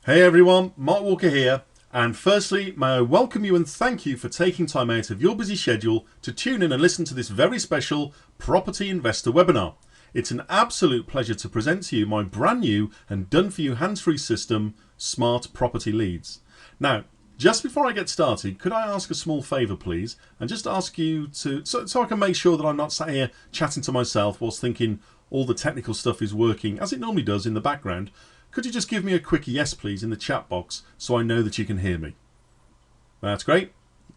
Hey everyone, Mark Walker here, and firstly, may I welcome you and thank you for taking time out of your busy schedule to tune in and listen to this very special Property Investor webinar. It's an absolute pleasure to present to you my brand new and done for you hands-free system, Smart Property Leads. Now, just before I get started, could I ask a small favour please, and just ask you to, so I can make sure that I'm not sat here chatting to myself whilst thinking all the technical stuff is working as it normally does in the background. Could you just give me a quick yes please in the chat box so I know that you can hear me? That's great.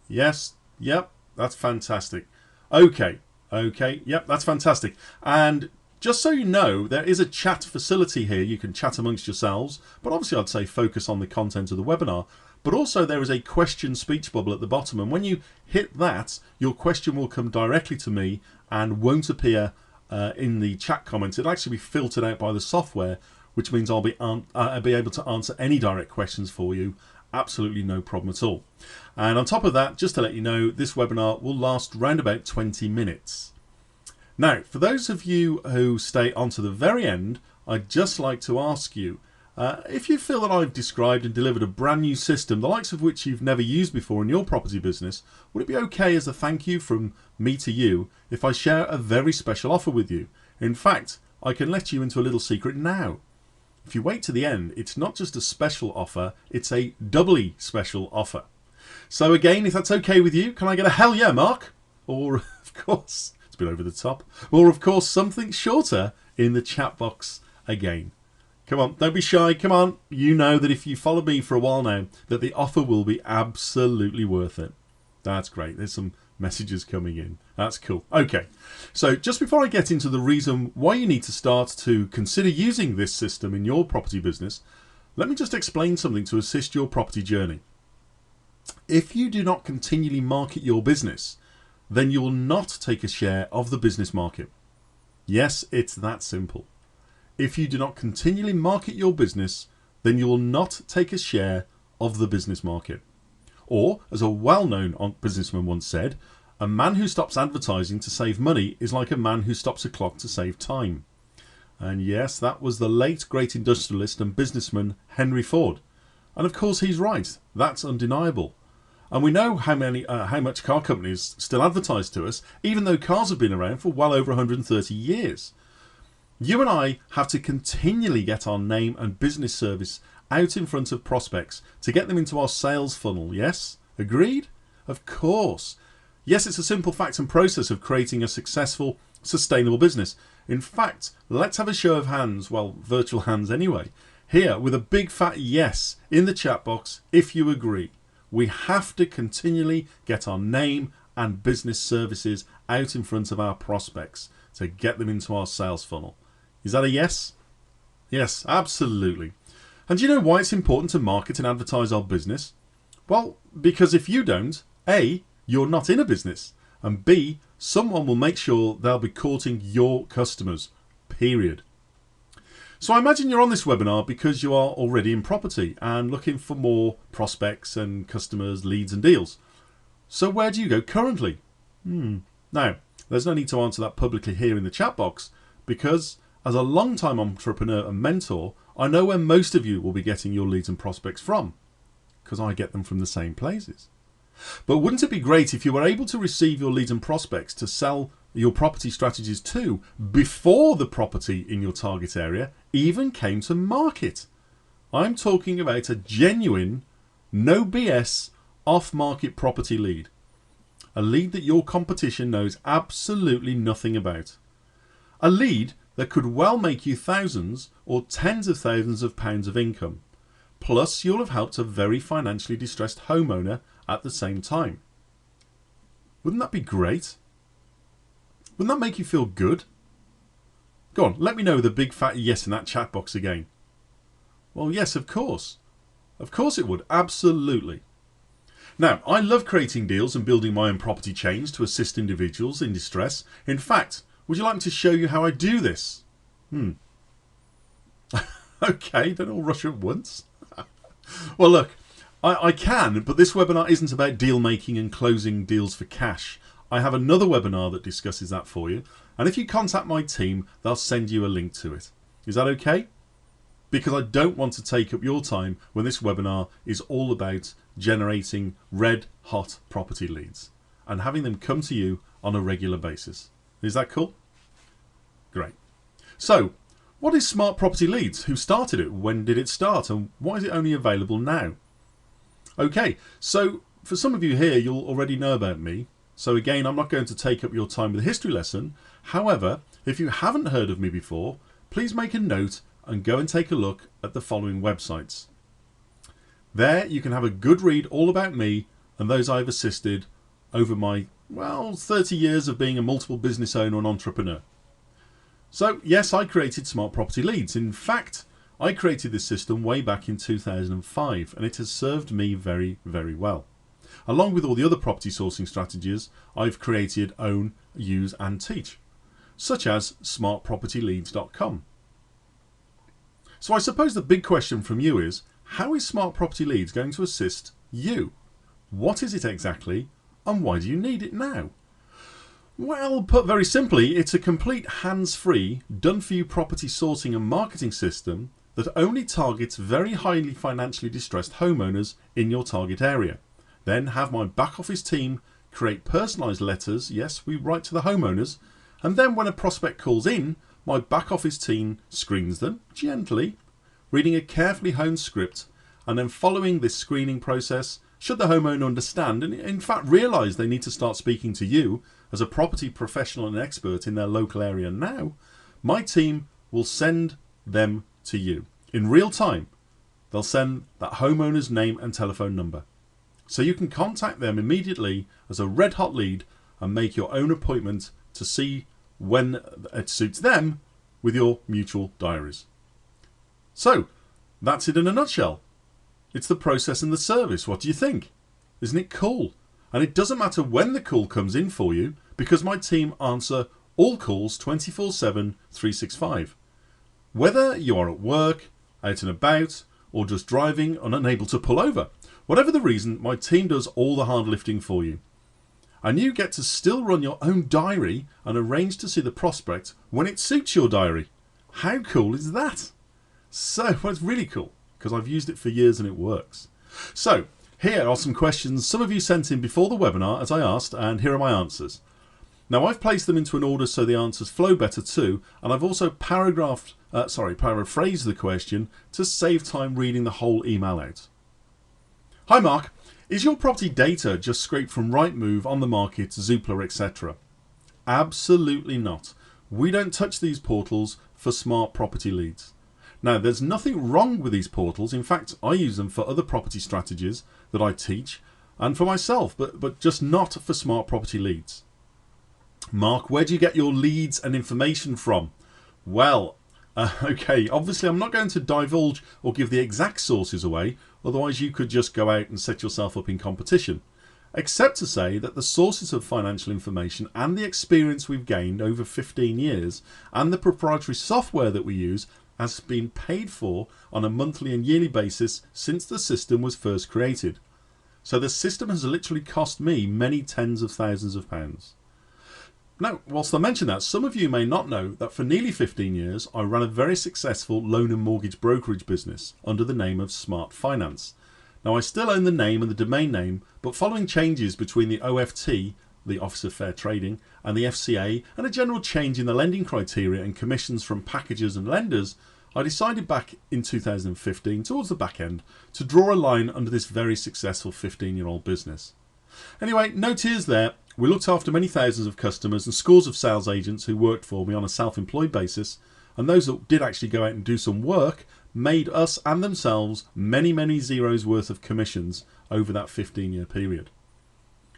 Yes, yep, that's fantastic. Okay, yep, that's fantastic. And just so you know, there is a chat facility here. You can chat amongst yourselves, but obviously I'd say focus on the content of the webinar. But also there is a question speech bubble at the bottom, and when you hit that, your question will come directly to me and won't appear in the chat comments. It'll actually be filtered out by the software, which means I'll be able to answer any direct questions for you. Absolutely no problem at all. And on top of that, just to let you know, this webinar will last around about 20 minutes. Now, for those of you who stay on to the very end, I'd just like to ask you, if you feel that I've described and delivered a brand new system, the likes of which you've never used before in your property business, would it be okay as a thank you from me to you if I share a very special offer with you? In fact, I can let you into a little secret now. If you wait to the end, it's not just a special offer, it's a doubly special offer. So again, if that's okay with you, can I get a hell yeah, Mark? Or, of course, it's a bit over the top. Or, of course, something shorter in the chat box again. Come on, don't be shy, come on. You know that if you follow me for a while now, that the offer will be absolutely worth it. That's great. There's some messages coming in. That's cool. Okay, so just before I get into the reason why you need to start to consider using this system in your property business, let me just explain something to assist your property journey. If you do not continually market your business, then you will not take a share of the business market. Yes, it's that simple. If you do not continually market your business, then you will not take a share of the business market. Or, as a well-known businessman once said, a man who stops advertising to save money is like a man who stops a clock to save time. And yes, that was the late great industrialist and businessman Henry Ford. And of course he's right. That's undeniable. And we know how much car companies still advertise to us, even though cars have been around for well over 130 years. You and I have to continually get our name and business service out in front of prospects to get them into our sales funnel, yes? Agreed? Of course. Yes, it's a simple fact and process of creating a successful, sustainable business. In fact, let's have a show of hands, well, virtual hands anyway, here with a big fat yes in the chat box if you agree. We have to continually get our name and business services out in front of our prospects to get them into our sales funnel. Is that a yes? Yes, absolutely. And do you know why it's important to market and advertise our business? Well, because if you don't, A, you're not in a business, and B, someone will make sure they'll be courting your customers, period. So I imagine you're on this webinar because you are already in property and looking for more prospects and customers, leads and deals. So where do you go currently? Now, there's no need to answer that publicly here in the chat box because as a long-time entrepreneur and mentor, I know where most of you will be getting your leads and prospects from, because I get them from the same places. But wouldn't it be great if you were able to receive your leads and prospects to sell your property strategies to before the property in your target area even came to market? I'm talking about a genuine, no BS, off-market property lead. A lead that your competition knows absolutely nothing about. A lead that could well make you thousands or tens of thousands of pounds of income. Plus, you'll have helped a very financially distressed homeowner at the same time. Wouldn't that be great? Wouldn't that make you feel good? Go on, let me know with a big fat yes in that chat box again. Well, yes, of course. Of course it would, absolutely. Now, I love creating deals and building my own property chains to assist individuals in distress. In fact, would you like me to show you how I do this? Okay, don't all rush at once. Well, look, I can, but this webinar isn't about deal making and closing deals for cash. I have another webinar that discusses that for you. And if you contact my team, they'll send you a link to it. Is that okay? because I don't want to take up your time when this webinar is all about generating red hot property leads and having them come to you on a regular basis. Is that cool? Great. So, what is Smart Property Leads? Who started it? When did it start? And why is it only available now? Okay, so for some of you here, you'll already know about me. So again, I'm not going to take up your time with a history lesson. However, if you haven't heard of me before, please make a note and go and take a look at the following websites. There you can have a good read all about me and those I've assisted over my, 30 years of being a multiple business owner and entrepreneur. So yes, I created Smart Property Leads. In fact, I created this system way back in 2005 and it has served me very, very well. Along with all the other property sourcing strategies I've created, own, use and teach, such as smartpropertyleads.com. So I suppose the big question from you is, how is Smart Property Leads going to assist you? What is it exactly and why do you need it now? Well, put very simply, it's a complete hands-free, done-for-you property sourcing and marketing system that only targets very highly financially distressed homeowners in your target area. Then have my back office team create personalised letters, yes, we write to the homeowners, and then when a prospect calls in, my back office team screens them gently, reading a carefully honed script, and then following this screening process, should the homeowner understand and in fact realise they need to start speaking to you as a property professional and expert in their local area now, my team will send them to you. In real time, they'll send that homeowner's name and telephone number. So you can contact them immediately as a red hot lead and make your own appointment to see when it suits them with your mutual diaries. So that's it in a nutshell. It's the process and the service. What do you think? Isn't it cool? And it doesn't matter when the call comes in for you because my team answer all calls 24/7, 365. Whether you are at work, out and about, or just driving and unable to pull over. Whatever the reason, my team does all the hard lifting for you. And you get to still run your own diary and arrange to see the prospect when it suits your diary. How cool is that? So, well, it's really cool because I've used it for years and it works. So, here are some questions some of you sent in before the webinar as I asked, and here are my answers. Now, I've placed them into an order so the answers flow better too, and I've also paraphrased the question to save time reading the whole email out. Hi Mark, is your property data just scraped from Rightmove, On the Market, Zoopla, etc.? Absolutely not. We don't touch these portals for Smart Property Leads. Now, there's nothing wrong with these portals. In fact, I use them for other property strategies that I teach and for myself, but just not for Smart Property Leads. Mark, where do you get your leads and information from? Well, okay, obviously I'm not going to divulge or give the exact sources away, otherwise you could just go out and set yourself up in competition. Except to say that the sources of financial information and the experience we've gained over 15 years and the proprietary software that we use has been paid for on a monthly and yearly basis since the system was first created. So the system has literally cost me many tens of thousands of pounds. Now, whilst I mention that, some of you may not know that for nearly 15 years I ran a very successful loan and mortgage brokerage business under the name of Smart Finance. Now, I still own the name and the domain name, but following changes between the OFT, the Office of Fair Trading, and the FCA, and a general change in the lending criteria and commissions from packagers and lenders, I decided back in 2015, towards the back end, to draw a line under this very successful 15-year-old business. Anyway, no tears there. We looked after many thousands of customers and scores of sales agents who worked for me on a self-employed basis, and those that did actually go out and do some work made us and themselves many, many zeros worth of commissions over that 15-year period.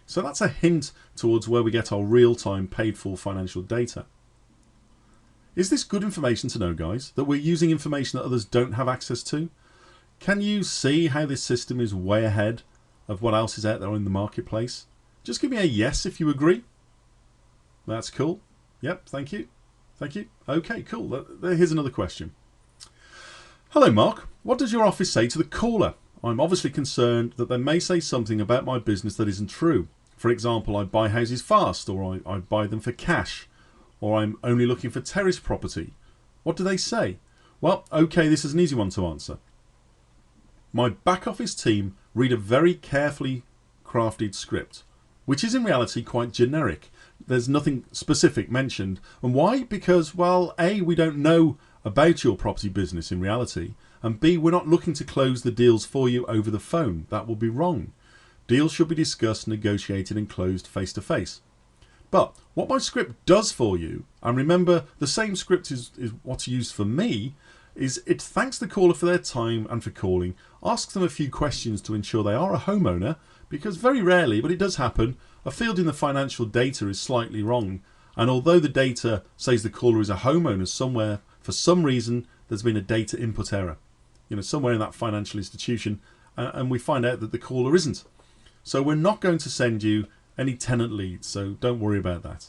So that's a hint towards where we get our real-time paid-for financial data. Is this good information to know, guys, that we're using information that others don't have access to? Can you see how this system is way ahead of what else is out there in the marketplace? Just give me a yes if you agree. That's cool. Yep, thank you. Thank you. Okay, cool. Here's another question. Hello, Mark. What does your office say to the caller? I'm obviously concerned that they may say something about my business that isn't true. For example, I buy houses fast, or I buy them for cash, or I'm only looking for terrace property. What do they say? Well, okay, this is an easy one to answer. My back office team read a very carefully crafted script, which is in reality quite generic. There's nothing specific mentioned. And why? Because, well, A, we don't know about your property business in reality, and B, we're not looking to close the deals for you over the phone. That will be wrong. Deals should be discussed, negotiated and closed face to face. But what my script does for you, and remember the same script is what's used for me, is it thanks the caller for their time and for calling, asks them a few questions to ensure they are a homeowner, because very rarely, but it does happen, a field in the financial data is slightly wrong, and although the data says the caller is a homeowner somewhere, for some reason there's been a data input error, somewhere in that financial institution, and we find out that the caller isn't. So we're not going to send you any tenant leads, so don't worry about that.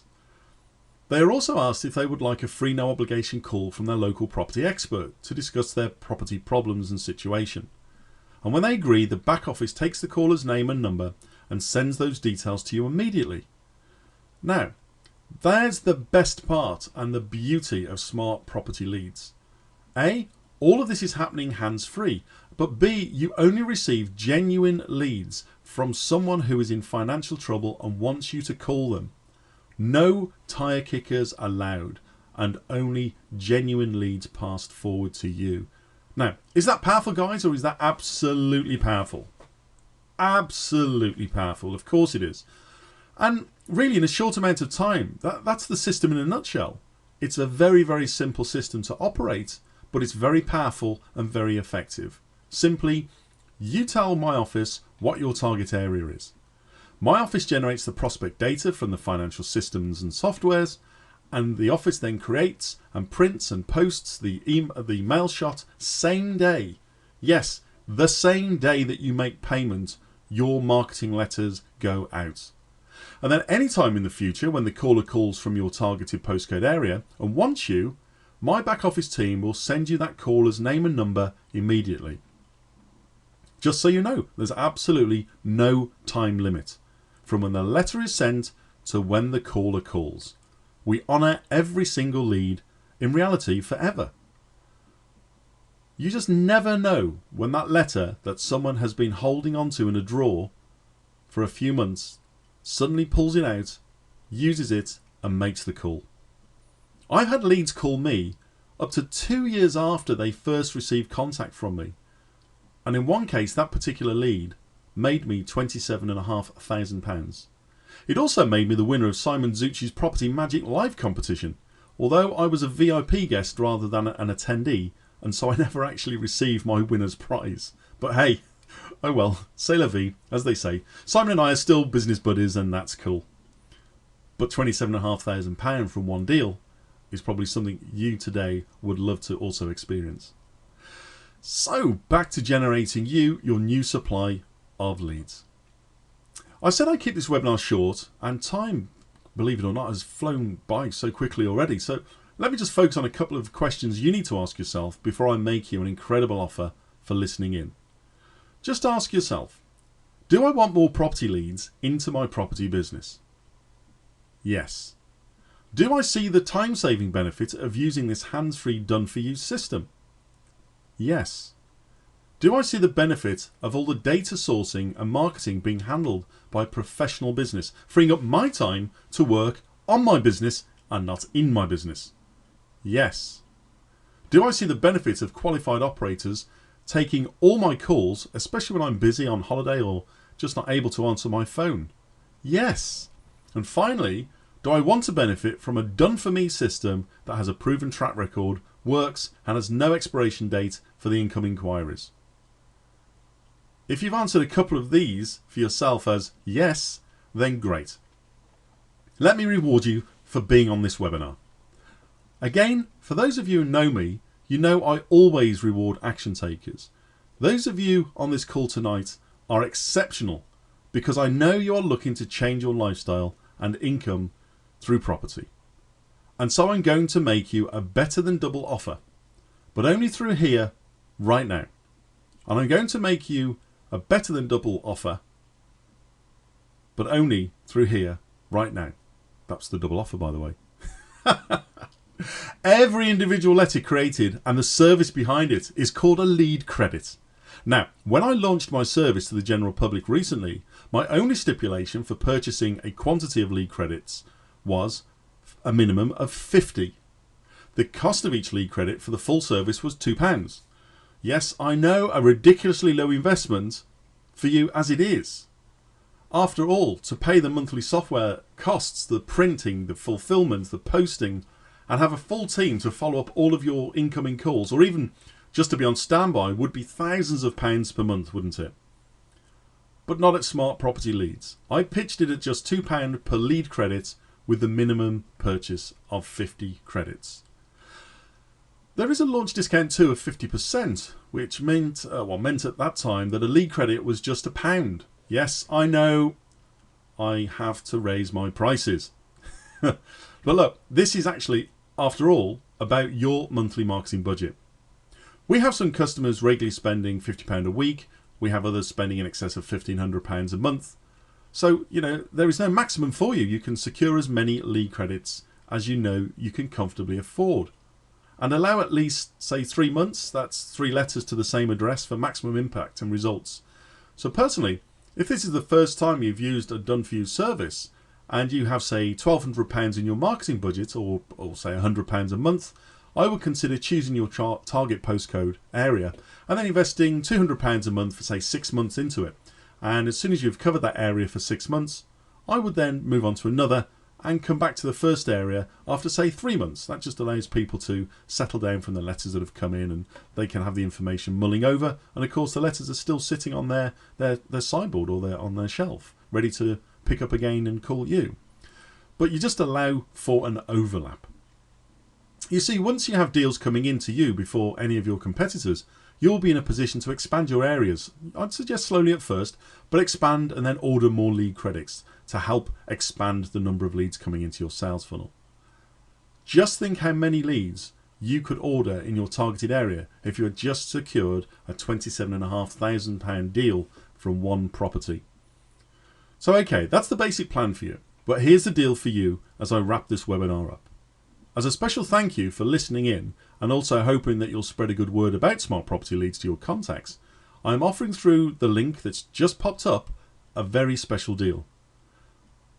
They are also asked if they would like a free no obligation call from their local property expert to discuss their property problems and situation. And when they agree, the back office takes the caller's name and number and sends those details to you immediately. Now, there's the best part and the beauty of smart property leads. A, all of this is happening hands-free, but B, you only receive genuine leads from someone who is in financial trouble and wants you to call them. No tire kickers allowed, and only genuine leads passed forward to you. Now, is that powerful, guys, or is that absolutely powerful? Absolutely powerful, of course it is. And really, in a short amount of time, that's the system in a nutshell. It's a very, very simple system to operate, but it's very powerful and very effective. Simply, you tell my office what your target area is. My office generates the prospect data from the financial systems and softwares, and the office then creates and prints and posts the mail shot same day. Yes, the same day that you make payment, your marketing letters go out. And then anytime in the future when the caller calls from your targeted postcode area and wants you, my back office team will send you that caller's name and number immediately. Just so you know, there's absolutely no time limit from when the letter is sent to when the caller calls. We honour every single lead, in reality forever. You just never know when that letter that someone has been holding onto in a drawer for a few months suddenly pulls it out, uses it and makes the call. I've had leads call me up to 2 years after they first received contact from me. And in one case, that particular lead made me £27,500. It also made me the winner of Simon Zucchi's Property Magic Live competition, although I was a VIP guest rather than an attendee, and so I never actually received my winner's prize. But hey, oh well, c'est la vie, as they say. Simon and I are still business buddies, and that's cool. But £27,500 from one deal is probably something you today would love to also experience. So, back to generating your new supply of leads. I said I'd keep this webinar short, and time, believe it or not, has flown by so quickly already. So let me just focus on a couple of questions you need to ask yourself before I make you an incredible offer for listening in. Just ask yourself, do I want more property leads into my property business? Yes. Do I see the time-saving benefit of using this hands-free done-for-you system? Yes. Do I see the benefit of all the data sourcing and marketing being handled by professional business, freeing up my time to work on my business and not in my business? Yes. Do I see the benefit of qualified operators taking all my calls, especially when I'm busy on holiday or just not able to answer my phone? Yes. And finally, do I want to benefit from a done-for-me system that has a proven track record, works and has no expiration date for the incoming inquiries? If you've answered a couple of these for yourself as yes, then great. Let me reward you for being on this webinar. Again, for those of you who know me, you know I always reward action takers. Those of you on this call tonight are exceptional because I know you are looking to change your lifestyle and income through property. And so I'm going to make you a better than double offer, but only through here right now. And I'm going to make you a better than double offer, but only through here right now. That's the double offer, by the way. Every individual letter created and the service behind it is called a lead credit. Now, when I launched my service to the general public recently, my only stipulation for purchasing a quantity of lead credits was a minimum of 50. The cost of each lead credit for the full service was £2. Yes, I know, a ridiculously low investment for you as it is. After all, to pay the monthly software costs, the printing, the fulfillment, the posting, and have a full team to follow up all of your incoming calls, or even just to be on standby, would be thousands of pounds per month, wouldn't it? But not at Smart Property Leads. I pitched it at just £2 per lead credit with the minimum purchase of 50 credits. There is a launch discount too of 50%, which meant at that time that a lead credit was just £1. Yes, I know I have to raise my prices. But look, this is actually, after all, about your monthly marketing budget. We have some customers regularly spending £50 a week. We have others spending in excess of £1,500 a month. So, there is no maximum for you. You can secure as many lead credits as you know you can comfortably afford. And allow at least, say, 3 months. That's 3 letters to the same address for maximum impact and results. So personally, if this is the first time you've used a done-for-you service and you have, say, £1,200 in your marketing budget, or say £100 a month, I would consider choosing your target postcode area and then investing £200 a month for, say, 6 months into it. And as soon as you've covered that area for 6 months, I would then move on to another and come back to the first area after, say, 3 months. That just allows people to settle down from the letters that have come in, and they can have the information mulling over. And of course, the letters are still sitting on their sideboard or on their shelf, ready to pick up again and call you. But you just allow for an overlap. You see, once you have deals coming into you before any of your competitors, you'll be in a position to expand your areas. I'd suggest slowly at first, but expand and then order more lead credits to help expand the number of leads coming into your sales funnel. Just think how many leads you could order in your targeted area if you had just secured a £27,500 deal from one property. So okay, that's the basic plan for you, but here's the deal for you as I wrap this webinar up. As a special thank you for listening in, and also hoping that you'll spread a good word about Smart Property Leads to your contacts, I am offering through the link that's just popped up a very special deal.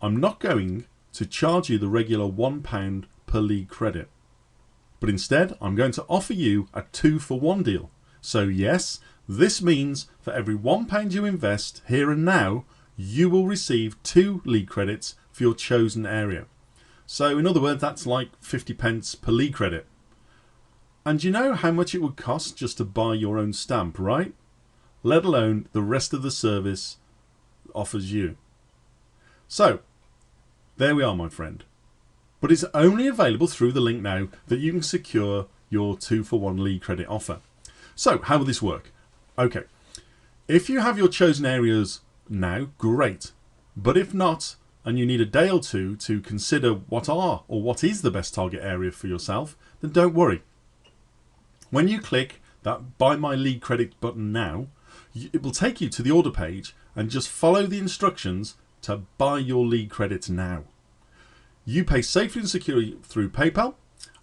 I'm not going to charge you the regular £1 per lead credit, but instead I'm going to offer you a 2-for-1 deal. So yes, this means for every £1 you invest here and now, you will receive 2 lead credits for your chosen area. So in other words, that's like 50p per lead credit. And you know how much it would cost just to buy your own stamp, right? Let alone the rest of the service offers you. So there we are, my friend. But it's only available through the link now that you can secure your 2-for-1 lead credit offer. So how will this work? Okay, if you have your chosen areas now, great. But if not, and you need a day or two to consider what is the best target area for yourself, then don't worry. When you click that Buy My Lead Credit button now, it will take you to the order page and just follow the instructions to buy your lead credits now. You pay safely and securely through PayPal,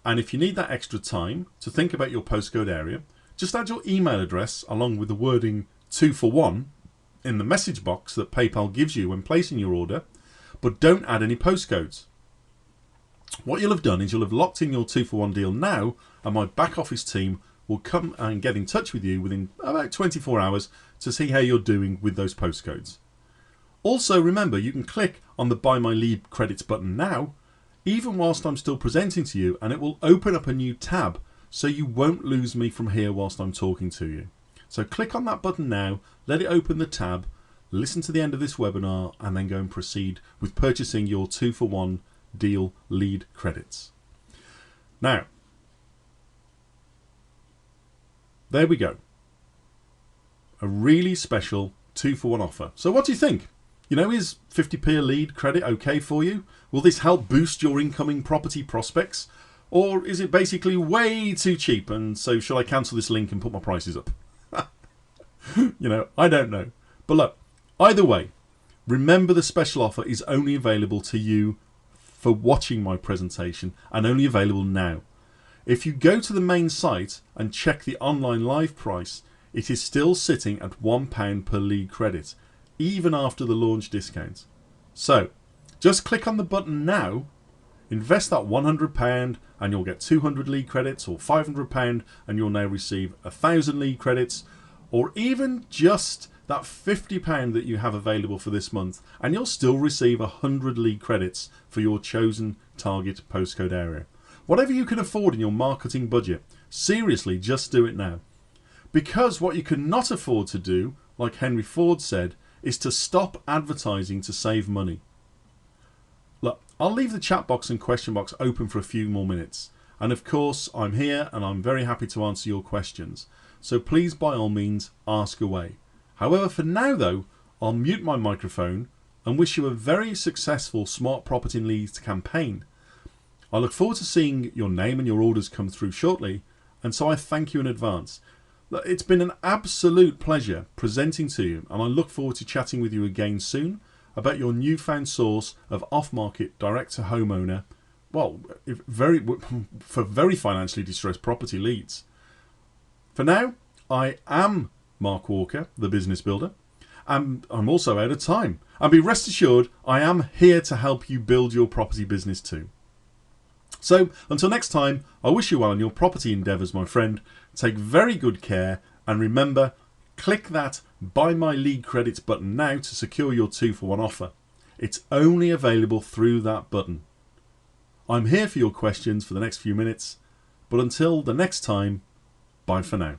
and if you need that extra time to think about your postcode area, just add your email address along with the wording 2-for-1 in the message box that PayPal gives you when placing your order, but don't add any postcodes. What you'll have done is you'll have locked in your 2-for-1 deal now, and my back office team will come and get in touch with you within about 24 hours to see how you're doing with those postcodes. Also remember, you can click on the Buy My Lead Credits button now, even whilst I'm still presenting to you, and it will open up a new tab so you won't lose me from here whilst I'm talking to you. So click on that button now, let it open the tab, listen to the end of this webinar, and then go and proceed with purchasing your 2-for-1 deal lead credits. Now, there we go. A really special 2-for-1 offer. So what do you think? Is 50p a lead credit okay for you? Will this help boost your incoming property prospects? Or is it basically way too cheap, and so shall I cancel this link and put my prices up? I don't know. But look, either way, remember the special offer is only available to you for watching my presentation and only available now. If you go to the main site and check the online live price, it is still sitting at £1 per lead credit, even after the launch discount. So, just click on the button now, invest that £100 and you'll get 200 lead credits, or £500 and you'll now receive 1,000 lead credits, or even just that £50 that you have available for this month and you'll still receive 100 lead credits for your chosen target postcode area. Whatever you can afford in your marketing budget, seriously, just do it now. Because what you cannot afford to do, like Henry Ford said, is to stop advertising to save money. Look, I'll leave the chat box and question box open for a few more minutes. And of course, I'm here and I'm very happy to answer your questions. So please, by all means, ask away. However, for now though, I'll mute my microphone and wish you a very successful Smart Property Leads campaign. I look forward to seeing your name and your orders come through shortly, and so I thank you in advance. It's been an absolute pleasure presenting to you, and I look forward to chatting with you again soon about your newfound source of off-market direct-to-homeowner, for very financially distressed property leads. For now, I am Mark Walker, the business builder, and I'm also out of time. And be rest assured, I am here to help you build your property business too. So, until next time, I wish you well on your property endeavours, my friend. Take very good care, and remember, click that Buy My Lead Credits button now to secure your 2-for-1 offer. It's only available through that button. I'm here for your questions for the next few minutes, but until the next time, bye for now.